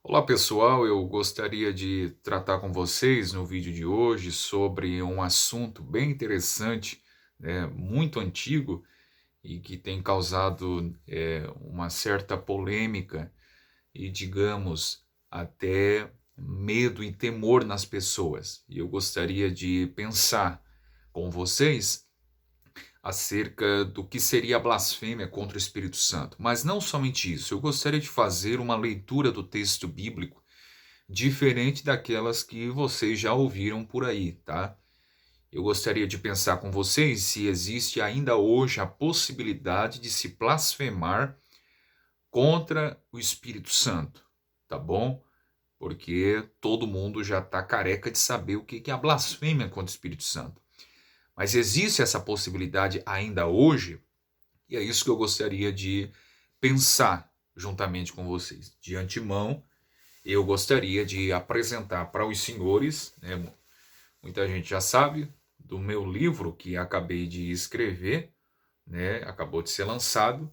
Olá pessoal, eu gostaria de tratar com vocês no vídeo de hoje sobre um assunto bem interessante, muito antigo e que tem causado uma certa polêmica e, digamos, até medo e temor nas pessoas. E eu gostaria de pensar com vocês acerca do que seria a blasfêmia contra o Espírito Santo. Mas não somente isso, eu gostaria de fazer uma leitura do texto bíblico diferente daquelas que vocês já ouviram por aí, tá? Eu gostaria de pensar com vocês se existe ainda hoje a possibilidade de se blasfemar contra o Espírito Santo, tá bom? Porque todo mundo já está careca de saber o que é a blasfêmia contra o Espírito Santo. Mas existe essa possibilidade ainda hoje, e é isso que eu gostaria de pensar juntamente com vocês. De antemão, eu gostaria de apresentar para os senhores, muita gente já sabe, do meu livro que acabei de escrever, acabou de ser lançado,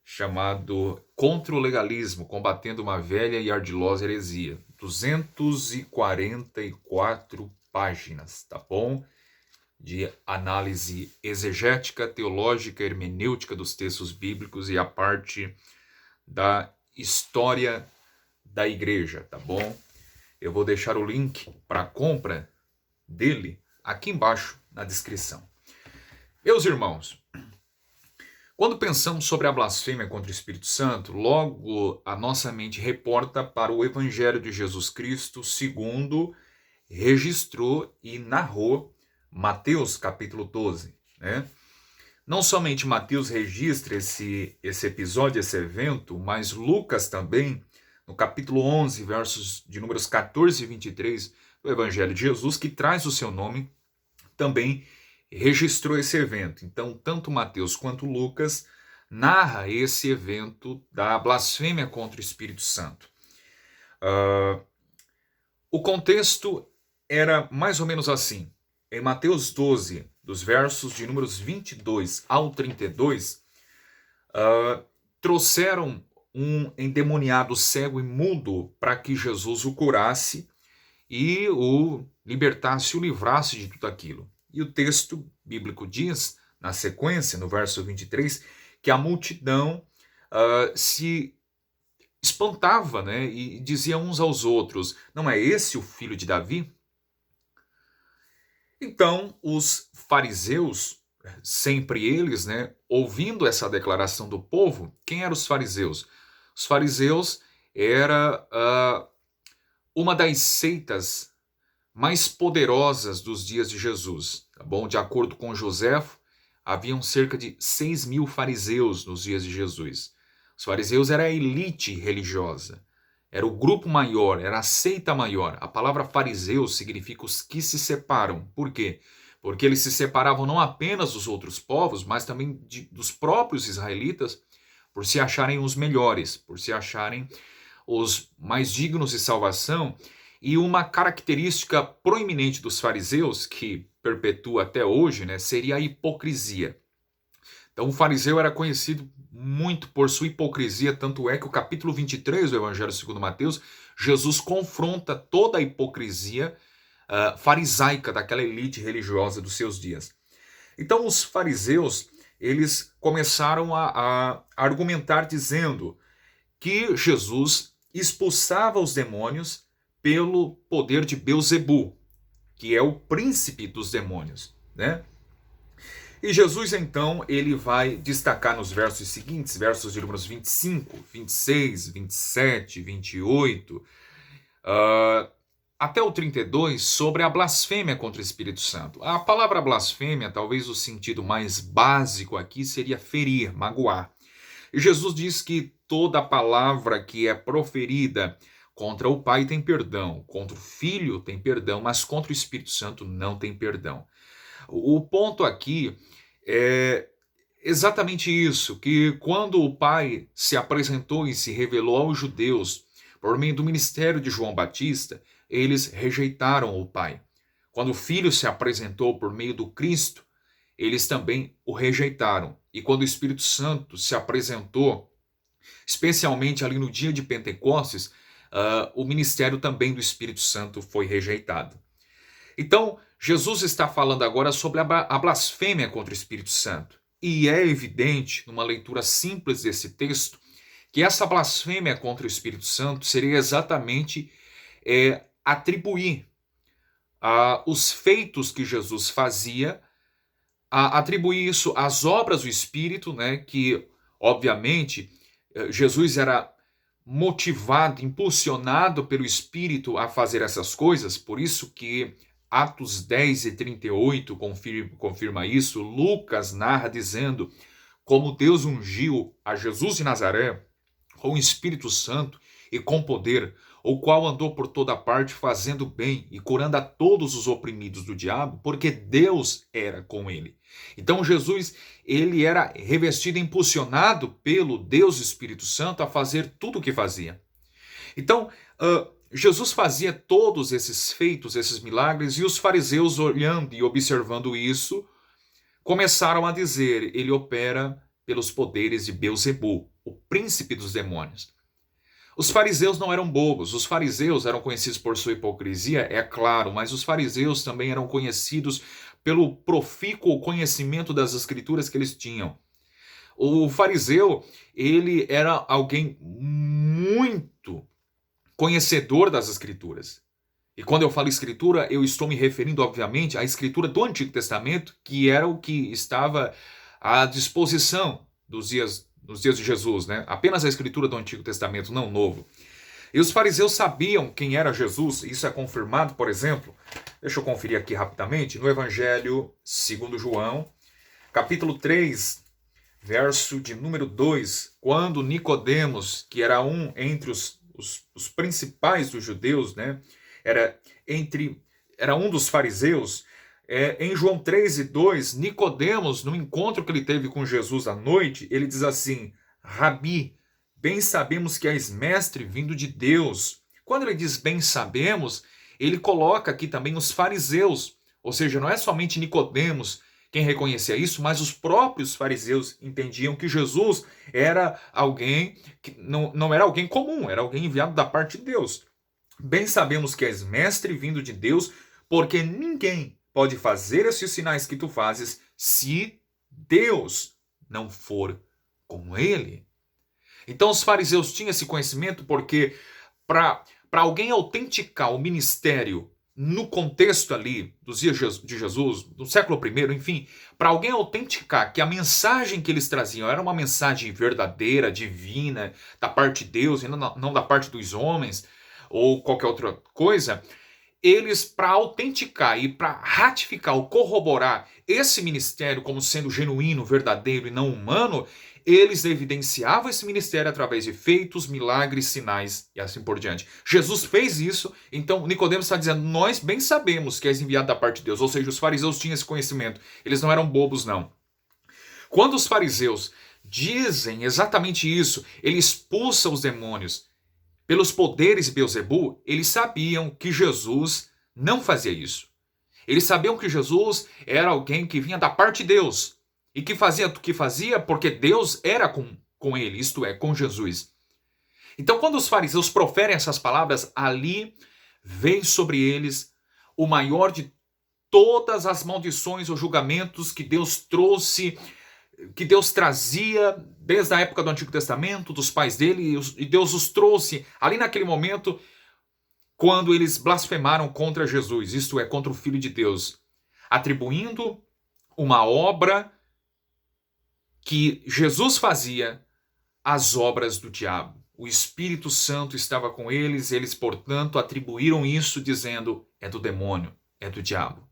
chamado Contra o Legalismo, Combatendo uma Velha e Ardilosa Heresia. 244 páginas, tá bom? De análise exegética, teológica, hermenêutica dos textos bíblicos e a parte da história da igreja, tá bom? Eu vou deixar o link para compra dele aqui embaixo na descrição. Meus irmãos, quando pensamos sobre a blasfêmia contra o Espírito Santo, logo a nossa mente reporta para o Evangelho de Jesus Cristo, segundo registrou e narrou Mateus capítulo 12, né? Não somente Mateus registra esse episódio, esse evento, mas Lucas também, no capítulo 11, versos de números 14 e 23 do Evangelho de Jesus, que traz o seu nome, também registrou esse evento. Então, tanto Mateus quanto Lucas narra esse evento da blasfêmia contra o Espírito Santo. O contexto era mais ou menos assim. Em Mateus 12, dos versos de números 22 ao 32, trouxeram um endemoniado cego e mudo para que Jesus o curasse e o libertasse, o livrasse de tudo aquilo. E o texto bíblico diz, na sequência, no verso 23, que a multidão se espantava, né, e dizia uns aos outros: não é esse o filho de Davi? Então, os fariseus, sempre eles, né, ouvindo essa declaração do povo, quem eram os fariseus? Os fariseus era uma das seitas mais poderosas dos dias de Jesus, tá bom? De acordo com Joséfo, haviam cerca de 6.000 fariseus nos dias de Jesus. Os fariseus era a elite religiosa, era o grupo maior, era a seita maior. A palavra fariseu significa os que se separam. Por quê? Porque eles se separavam não apenas dos outros povos, mas também dos próprios israelitas, por se acharem os melhores, por se acharem os mais dignos de salvação. E uma característica proeminente dos fariseus, que perpetua até hoje, né, seria a hipocrisia. Então o fariseu era conhecido muito por sua hipocrisia, tanto é que o capítulo 23 do Evangelho segundo Mateus, Jesus confronta toda a hipocrisia farisaica daquela elite religiosa dos seus dias. Então os fariseus, eles começaram a argumentar dizendo que Jesus expulsava os demônios pelo poder de Beelzebu, que é o príncipe dos demônios, né? E Jesus, então, ele vai destacar nos versos seguintes, versos de números 25, 26, 27, 28, até o 32, sobre a blasfêmia contra o Espírito Santo. A palavra blasfêmia, talvez o sentido mais básico aqui, seria ferir, magoar. E Jesus diz que toda palavra que é proferida contra o Pai tem perdão, contra o Filho tem perdão, mas contra o Espírito Santo não tem perdão. O ponto aqui é exatamente isso, que quando o Pai se apresentou e se revelou aos judeus por meio do ministério de João Batista, eles rejeitaram o Pai. Quando o Filho se apresentou por meio do Cristo, eles também o rejeitaram. E quando o Espírito Santo se apresentou, especialmente ali no dia de Pentecostes, o ministério também do Espírito Santo foi rejeitado. Então, Jesus está falando agora sobre a blasfêmia contra o Espírito Santo. E é evidente, numa leitura simples desse texto, que essa blasfêmia contra o Espírito Santo seria exatamente atribuir os feitos que Jesus fazia, atribuir isso às obras do Espírito, né, que, obviamente, Jesus era motivado, impulsionado pelo Espírito a fazer essas coisas, por isso que Atos 10 e 38 confirma isso. Lucas narra dizendo como Deus ungiu a Jesus de Nazaré com o Espírito Santo e com poder, o qual andou por toda parte fazendo bem e curando a todos os oprimidos do diabo, porque Deus era com ele. Então Jesus, ele era revestido e impulsionado pelo Deus Espírito Santo a fazer tudo o que fazia. Então, Jesus fazia todos esses feitos, esses milagres, e os fariseus, olhando e observando isso, começaram a dizer: ele opera pelos poderes de Beelzebul, o príncipe dos demônios. Os fariseus não eram bobos. Os fariseus eram conhecidos por sua hipocrisia, é claro, mas os fariseus também eram conhecidos pelo profícuo conhecimento das escrituras que eles tinham. O fariseu, ele era alguém muito conhecedor das escrituras. E quando eu falo escritura, eu estou me referindo, obviamente, à escritura do Antigo Testamento, que era o que estava à disposição nos dias de Jesus, né? Apenas a escritura do Antigo Testamento, não o Novo. E os fariseus sabiam quem era Jesus, isso é confirmado, por exemplo, deixa eu conferir aqui rapidamente, no Evangelho segundo João, capítulo 3, verso de número 2, quando Nicodemos, que era um entre os principais dos judeus, né? Era um dos fariseus. Em João 3 e 2, Nicodemos, no encontro que ele teve com Jesus à noite, ele diz assim: Rabi, bem sabemos que és mestre vindo de Deus. Quando ele diz bem sabemos, ele coloca aqui também os fariseus, ou seja, não é somente Nicodemos quem reconhecia isso, mas os próprios fariseus entendiam que Jesus era alguém que não era alguém comum, era alguém enviado da parte de Deus. Bem sabemos que és mestre vindo de Deus, porque ninguém pode fazer esses sinais que tu fazes se Deus não for com ele. Então os fariseus tinham esse conhecimento porque para alguém autenticar o ministério no contexto ali dos dias de Jesus, do século I, enfim, para alguém autenticar que a mensagem que eles traziam era uma mensagem verdadeira, divina, da parte de Deus e não da parte dos homens ou qualquer outra coisa, eles, para autenticar e para ratificar ou corroborar esse ministério como sendo genuíno, verdadeiro e não humano, eles evidenciavam esse ministério através de feitos, milagres, sinais e assim por diante. Jesus fez isso, então Nicodemos está dizendo: nós bem sabemos que és enviado da parte de Deus, ou seja, os fariseus tinham esse conhecimento, eles não eram bobos não. Quando os fariseus dizem exatamente isso, ele expulsa os demônios pelos poderes de Beelzebul, eles sabiam que Jesus não fazia isso. Eles sabiam que Jesus era alguém que vinha da parte de Deus e que fazia o que fazia porque Deus era com ele, isto é, com Jesus. Então, quando os fariseus proferem essas palavras, ali vem sobre eles o maior de todas as maldições ou julgamentos que Deus trouxe, que Deus trazia desde a época do Antigo Testamento, dos pais dele, e Deus os trouxe ali naquele momento quando eles blasfemaram contra Jesus, isto é, contra o Filho de Deus, atribuindo uma obra que Jesus fazia às obras do diabo. O Espírito Santo estava com eles, eles, portanto, atribuíram isso dizendo: é do demônio, é do diabo.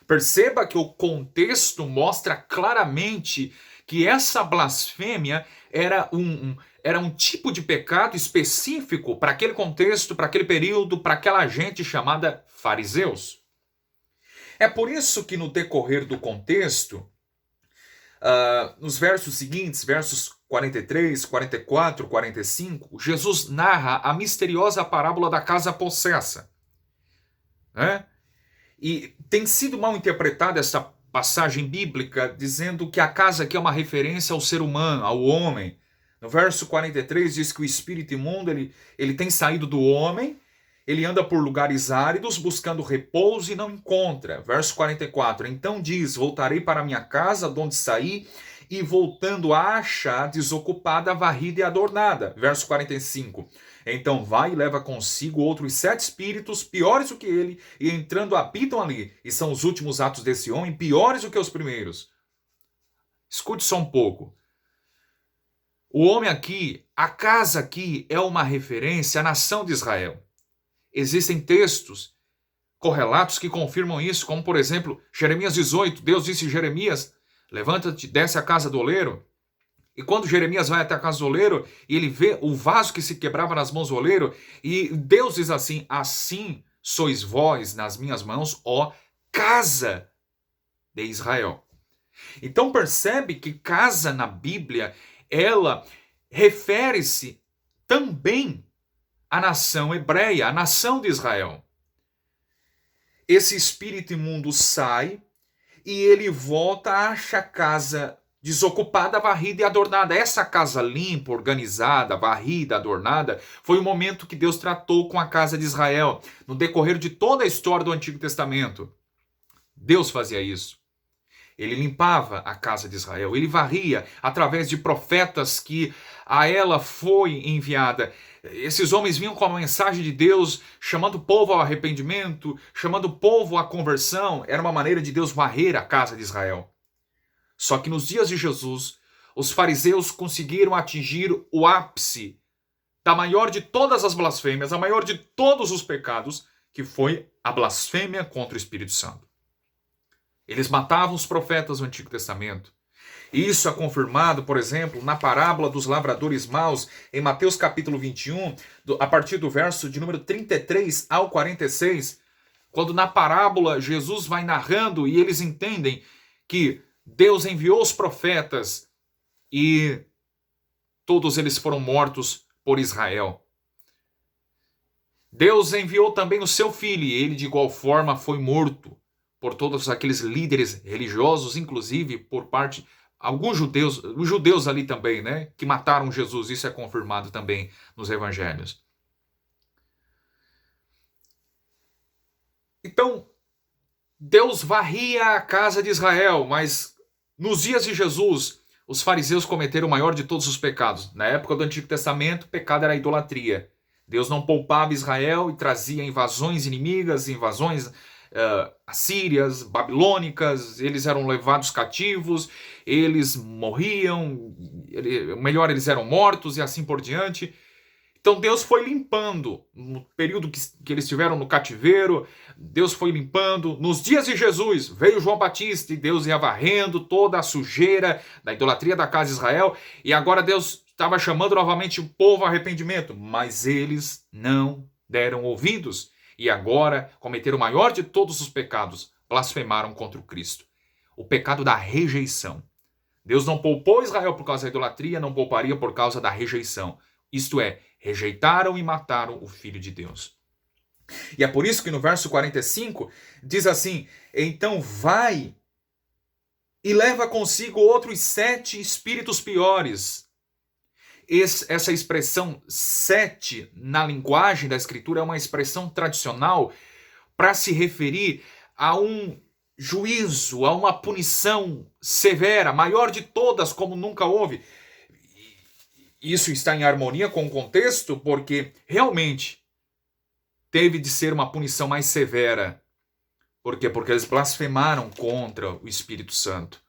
Perceba que o contexto mostra claramente que essa blasfêmia era um tipo de pecado específico para aquele contexto, para aquele período, para aquela gente chamada fariseus. É por isso que no decorrer do contexto, nos versos seguintes, versos 43, 44, 45, Jesus narra a misteriosa parábola da casa possessa, né? E tem sido mal interpretada essa passagem bíblica, dizendo que a casa aqui é uma referência ao ser humano, ao homem, No verso 43 diz que o espírito imundo ele tem saído do homem, ele anda por lugares áridos buscando repouso e não encontra. Verso 44, então diz, voltarei para minha casa de onde saí e voltando a achar desocupada, varrida e adornada. Verso 45, então vai e leva consigo outros 7 espíritos piores do que ele e entrando habitam ali. E são os últimos atos desse homem piores do que os primeiros. Escute só um pouco. O homem aqui, a casa aqui é uma referência à nação de Israel. Existem textos correlatos que confirmam isso, como por exemplo, Jeremias 18, Deus disse a Jeremias, levanta-te, desce à casa do oleiro. E quando Jeremias vai até a casa do oleiro, e ele vê o vaso que se quebrava nas mãos do oleiro, e Deus diz assim, assim sois vós nas minhas mãos, ó casa de Israel. Então percebe que casa na Bíblia, ela refere-se também à nação hebreia, à nação de Israel. Esse espírito imundo sai e ele volta, acha a casa desocupada, varrida e adornada. Essa casa limpa, organizada, varrida, adornada, foi o momento que Deus tratou com a casa de Israel. No decorrer de toda a história do Antigo Testamento, Deus fazia isso. Ele limpava a casa de Israel, ele varria através de profetas que a ela foi enviada. Esses homens vinham com a mensagem de Deus, chamando o povo ao arrependimento, chamando o povo à conversão. Era uma maneira de Deus varrer a casa de Israel. Só que nos dias de Jesus, os fariseus conseguiram atingir o ápice da maior de todas as blasfêmias, a maior de todos os pecados, que foi a blasfêmia contra o Espírito Santo. Eles matavam os profetas do Antigo Testamento. Isso é confirmado, por exemplo, na parábola dos lavradores maus, em Mateus capítulo 21, a partir do verso de número 33 ao 46, quando na parábola Jesus vai narrando e eles entendem que Deus enviou os profetas e todos eles foram mortos por Israel. Deus enviou também o seu filho e ele de igual forma foi morto por todos aqueles líderes religiosos, inclusive por parte alguns judeus, os judeus ali também, né, que mataram Jesus. Isso é confirmado também nos evangelhos. Então, Deus varria a casa de Israel, mas nos dias de Jesus, os fariseus cometeram o maior de todos os pecados. Na época do Antigo Testamento, o pecado era a idolatria. Deus não poupava Israel e trazia invasões inimigas, invasões assírias, babilônicas. Eles eram levados cativos, eles morriam, melhor, eles eram mortos e assim por diante. Então Deus foi limpando, no período que eles estiveram no cativeiro, Deus foi limpando. Nos dias de Jesus, veio João Batista e Deus ia varrendo toda a sujeira da idolatria da casa de Israel. E agora Deus estava chamando novamente o povo ao arrependimento, mas eles não deram ouvidos. E agora cometeram o maior de todos os pecados, blasfemaram contra o Cristo. O pecado da rejeição. Deus não poupou Israel por causa da idolatria, não pouparia por causa da rejeição. Isto é, rejeitaram e mataram o Filho de Deus. E é por isso que no verso 45 diz assim, então vai e leva consigo outros 7 espíritos piores. Essa expressão 7 na linguagem da Escritura é uma expressão tradicional para se referir a um juízo, a uma punição severa, maior de todas como nunca houve. Isso está em harmonia com o contexto, porque realmente teve de ser uma punição mais severa. Por quê? Porque eles blasfemaram contra o Espírito Santo.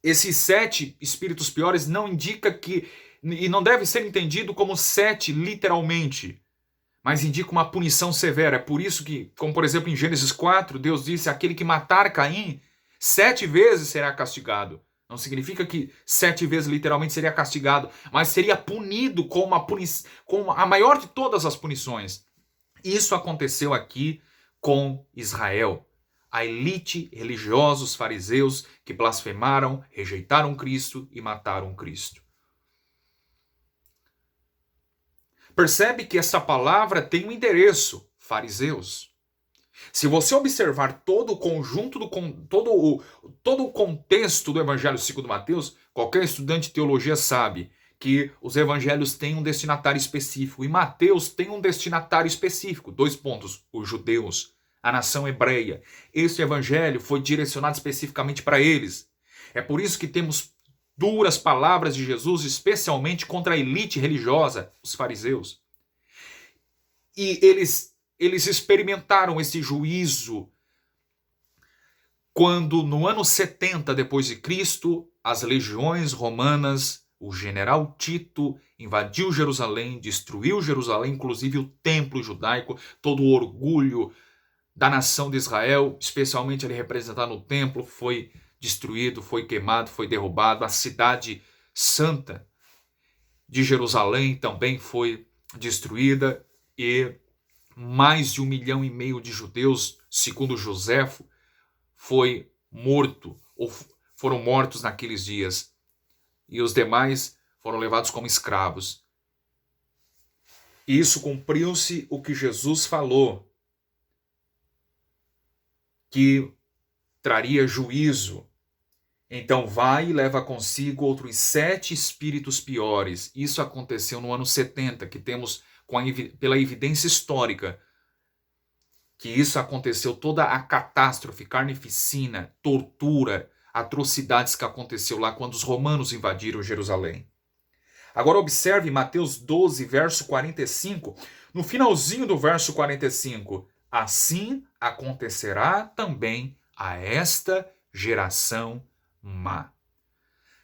Esses 7 espíritos piores não indica que, e não deve ser entendido como 7 literalmente, mas indica uma punição severa. É por isso que, como por exemplo em Gênesis 4, Deus disse, aquele que matar Caim, 7 vezes será castigado. Não significa que 7 vezes literalmente seria castigado, mas seria punido com com a maior de todas as punições. Isso aconteceu aqui com Israel. A elite religiosa, os fariseus, que blasfemaram, rejeitaram Cristo e mataram Cristo. Percebe que essa palavra tem um endereço, fariseus. Se você observar todo o conjunto, todo o contexto do Evangelho segundo Mateus, qualquer estudante de teologia sabe que os evangelhos têm um destinatário específico. E Mateus tem um destinatário específico. 2 pontos. Os judeus, a nação hebreia. Este evangelho foi direcionado especificamente para eles. É por isso que temos duras palavras de Jesus, especialmente contra a elite religiosa, os fariseus. E eles experimentaram esse juízo quando, no ano 70 depois de Cristo, as legiões romanas, o general Tito invadiu Jerusalém, destruiu Jerusalém, inclusive o templo judaico, todo o orgulho da nação de Israel, especialmente ali representado no templo, foi destruído, foi queimado, foi derrubado. A cidade santa de Jerusalém também foi destruída e mais de 1,5 milhão de judeus, segundo Joséfo, foram mortos naqueles dias. E os demais foram levados como escravos. E isso cumpriu-se o que Jesus falou, que traria juízo. Então vai e leva consigo outros 7 espíritos piores. Isso aconteceu no ano 70, que temos pela evidência histórica, que isso aconteceu, toda a catástrofe, carnificina, tortura, atrocidades que aconteceu lá quando os romanos invadiram Jerusalém. Agora observe Mateus 12, verso 45, no finalzinho do verso 45, assim acontecerá também a esta geração má.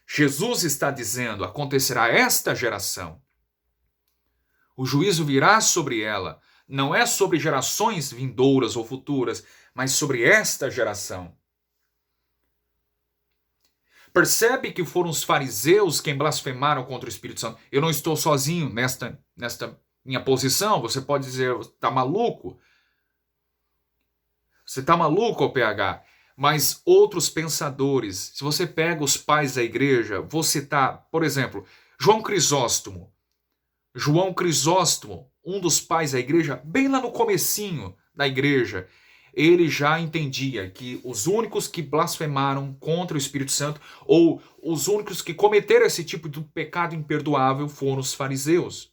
Jesus está dizendo, acontecerá a esta geração. O juízo virá sobre ela, não é sobre gerações vindouras ou futuras, mas sobre esta geração. Percebe que foram os fariseus quem blasfemaram contra o Espírito Santo. Eu não estou sozinho nesta minha posição. Você pode dizer, está maluco? Você está maluco, PH? Mas outros pensadores, se você pega os pais da igreja, vou citar, por exemplo, João Crisóstomo. João Crisóstomo, um dos pais da igreja, bem lá no comecinho da igreja, ele já entendia que os únicos que blasfemaram contra o Espírito Santo, ou os únicos que cometeram esse tipo de pecado imperdoável, foram os fariseus.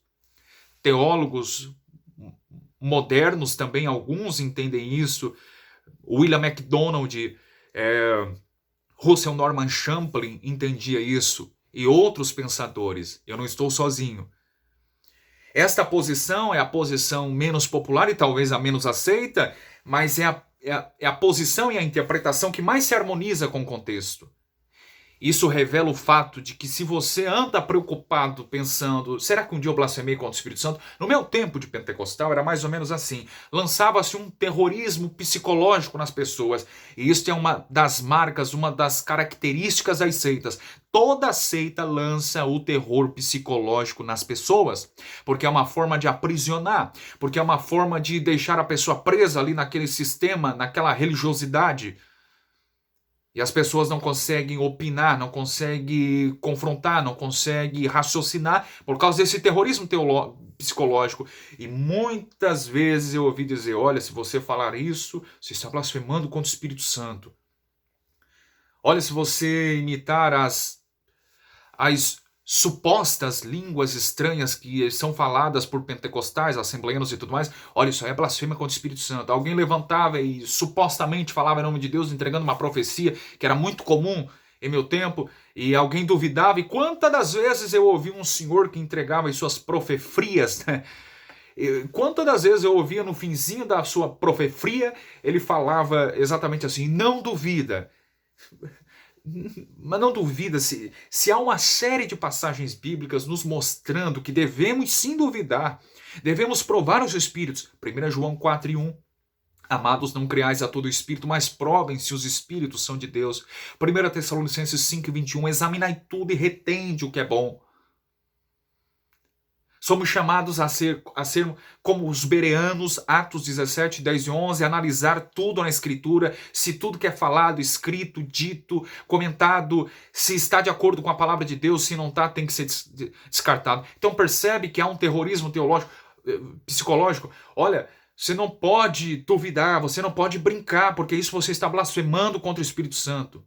Teólogos modernos também, alguns entendem isso. William MacDonald, Russell Norman Champlin entendia isso, e outros pensadores. Eu não estou sozinho. Esta posição é a posição menos popular e talvez a menos aceita, mas é a posição e a interpretação que mais se harmoniza com o contexto. Isso revela o fato de que se você anda preocupado pensando, será que um dia eu blasfemei contra o Espírito Santo? No meu tempo de pentecostal era mais ou menos assim. Lançava-se um terrorismo psicológico nas pessoas. E isso é uma das marcas, uma das características das seitas. Toda seita lança o terror psicológico nas pessoas, porque é uma forma de aprisionar, porque é uma forma de deixar a pessoa presa ali naquele sistema, naquela religiosidade. E as pessoas não conseguem opinar, não conseguem confrontar, não conseguem raciocinar por causa desse terrorismo psicológico. E muitas vezes eu ouvi dizer, olha, se você falar isso, você está blasfemando contra o Espírito Santo. Olha, se você imitar as supostas línguas estranhas que são faladas por pentecostais, assembleanos e tudo mais, olha, isso aí é blasfêmia contra o Espírito Santo. Alguém levantava e supostamente falava em nome de Deus, entregando uma profecia que era muito comum em meu tempo, e alguém duvidava, e quantas das vezes eu ouvi um senhor que entregava as suas profecias, né? Quantas das vezes eu ouvia no finzinho da sua profecia, ele falava exatamente assim, não duvida. Mas não duvida, se há uma série de passagens bíblicas nos mostrando que devemos sim duvidar, devemos provar os espíritos. 1 João 4:1. Amados, não creais a todo espírito, mas provem se os espíritos são de Deus. 1 Tessalonicenses 5:21. Examinai tudo e retende o que é bom. Somos chamados a ser como os bereanos, Atos 17, 10 e 11, analisar tudo na Escritura, se tudo que é falado, escrito, dito, comentado, se está de acordo com a palavra de Deus, se não está, tem que ser descartado. Então percebe que há um terrorismo teológico, psicológico. Olha, Você não pode duvidar, você não pode brincar, porque isso você está blasfemando contra o Espírito Santo.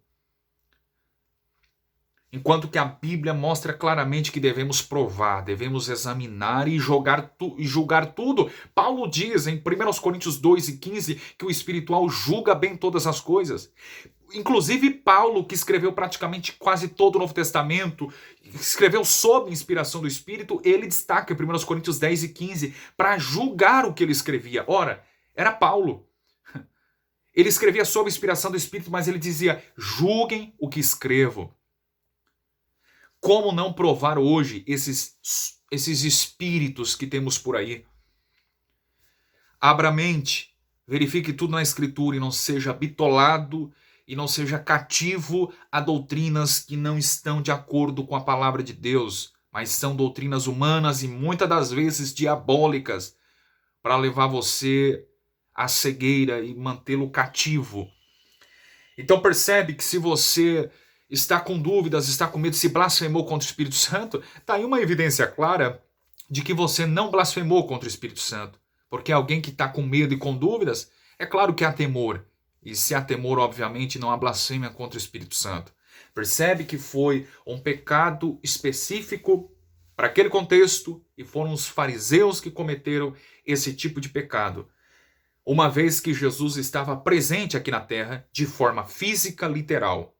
Enquanto que a Bíblia mostra claramente que devemos provar, devemos examinar e julgar tudo. Paulo diz em 1 Coríntios 2:15 que o espiritual julga bem todas as coisas. Inclusive Paulo, que escreveu praticamente quase todo o Novo Testamento, escreveu sob inspiração do Espírito, ele destaca em 1 Coríntios 10:15 para julgar o que ele escrevia. Ora, era Paulo. Ele escrevia sob inspiração do Espírito, mas ele dizia: julguem o que escrevo. Como não provar hoje esses espíritos que temos por aí? Abra a mente, verifique tudo na Escritura e não seja bitolado e não seja cativo a doutrinas que não estão de acordo com a palavra de Deus, mas são doutrinas humanas e muitas das vezes diabólicas para levar você à cegueira e mantê-lo cativo. Então percebe que se você está com dúvidas, está com medo, se blasfemou contra o Espírito Santo, está aí uma evidência clara de que você não blasfemou contra o Espírito Santo. Porque alguém que está com medo e com dúvidas, é claro que há temor. E se há temor, obviamente, não há blasfêmia contra o Espírito Santo. Percebe que foi um pecado específico para aquele contexto e foram os fariseus que cometeram esse tipo de pecado. Uma vez que Jesus estava presente aqui na terra de forma física, literal.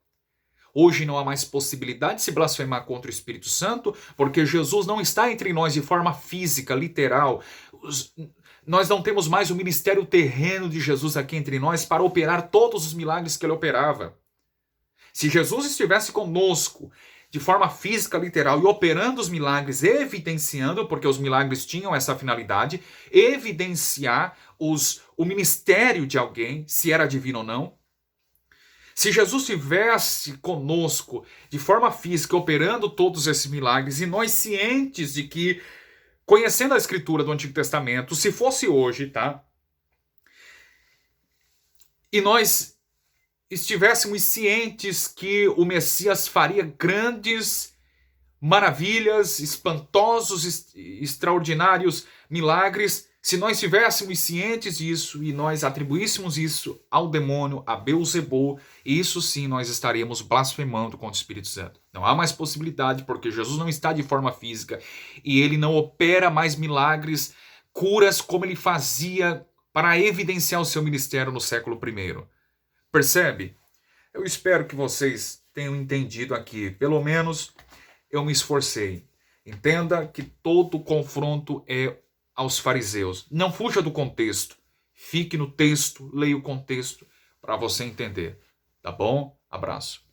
Hoje não há mais possibilidade de se blasfemar contra o Espírito Santo, porque Jesus não está entre nós de forma física, literal. Nós não temos mais o ministério terreno de Jesus aqui entre nós para operar todos os milagres que ele operava. Se Jesus estivesse conosco de forma física, literal, e operando os milagres, evidenciando, porque os milagres tinham essa finalidade, evidenciar o ministério de alguém, se era divino ou não. Se Jesus estivesse conosco de forma física, operando todos esses milagres, e nós cientes de que, conhecendo a Escritura do Antigo Testamento, se fosse hoje, tá? E nós estivéssemos cientes que o Messias faria grandes maravilhas, espantosos, extraordinários milagres, se nós estivéssemos cientes disso e nós atribuíssemos isso ao demônio, a Beelzebul, isso sim nós estaríamos blasfemando contra o Espírito Santo. Não há mais possibilidade, porque Jesus não está de forma física e ele não opera mais milagres, curas como ele fazia para evidenciar o seu ministério no século I. Percebe? Eu espero que vocês tenham entendido aqui. Pelo menos eu me esforcei. Entenda que todo confronto é aos fariseus. Não fuja do contexto. Fique no texto, leia o contexto para você entender. Tá bom? Abraço.